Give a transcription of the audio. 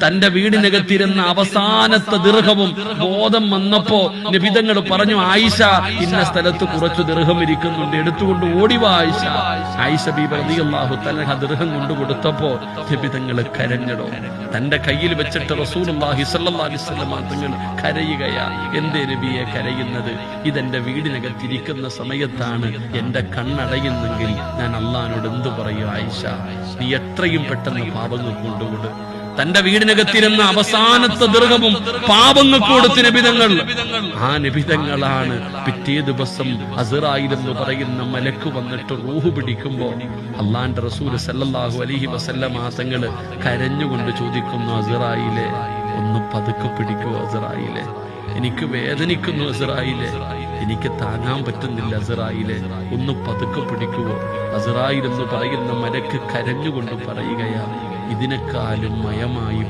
തന്റെ വീടിനകത്തിരുന്ന അവസാനത്തെ ദിർഹവും ബോധം വന്നപ്പോ നബിതങ്ങൾ പറഞ്ഞു, ആയിഷ ഇന്ന സ്ഥലത്ത് കുറച്ചു ദിർഹം ഇരിക്കുന്നുണ്ട്, എടുത്തുകൊണ്ട് ഓടിവാ ആയിഷ. ആയിഷ ബീബി റളിയല്ലാഹു തആല ദിർഹം കൊണ്ടു കൊടുത്തപ്പോ നബിതങ്ങൾ കരഞ്ഞടോ. തന്റെ കയ്യിൽ വെച്ചിട്ട് റസൂലുള്ളാഹി സ്വല്ലല്ലാഹു അലൈഹി വസല്ലം തങ്ങൾ കരയുകയാ. എന്തേ നബിയെ കരയുന്നത്? ഇതെന്റെ വീടിനകത്തിരിക്കുന്ന സമയത്താണ് എന്റെ കണ്ണടയുന്നെങ്കിൽ ഞാൻ അള്ളാഹിനോട് എന്തു പറയൂ ആയിഷ? നീ എത്രയും പെട്ടെന്ന് പാപങ്ങൾ കൊണ്ടുകൊടു. തന്റെ വീടിനകത്തിരുന്ന അവസാനത്തെ ദിർഹവും പാപങ്ങൾക്ക് കൊടുത്ത നബിതങ്ങൾ. ആ നബിതങ്ങളാണ് പിറ്റേ ദിവസം അസ്റായിൽ എന്ന് പറയുന്ന മലക്ക് വന്നിട്ട് റൂഹ് പിടിക്കുമ്പോ അള്ളാന്റെ റസൂൽ സല്ലല്ലാഹു അലൈഹി വസല്ലം തങ്ങൾ കരഞ്ഞുകൊണ്ട് ചോദിക്കുന്നു, അസ്റായിലെ ഒന്ന് പതുക്കെ പിടിക്കൂ അസ്റായിലെ, എനിക്ക് വേദനിക്കുന്നു അസ്റായിലെ, എനിക്ക് താങ്ങാൻ പറ്റുന്നില്ല അസ്റായിലെ, ഒന്ന് പതുക്കെ പിടിക്കുവോ? അസ്റായിൽ എന്ന് പറയുന്ന മലക്ക് കരഞ്ഞുകൊണ്ട് പറയുകയാ, ഇതിനേക്കാളും മയമായി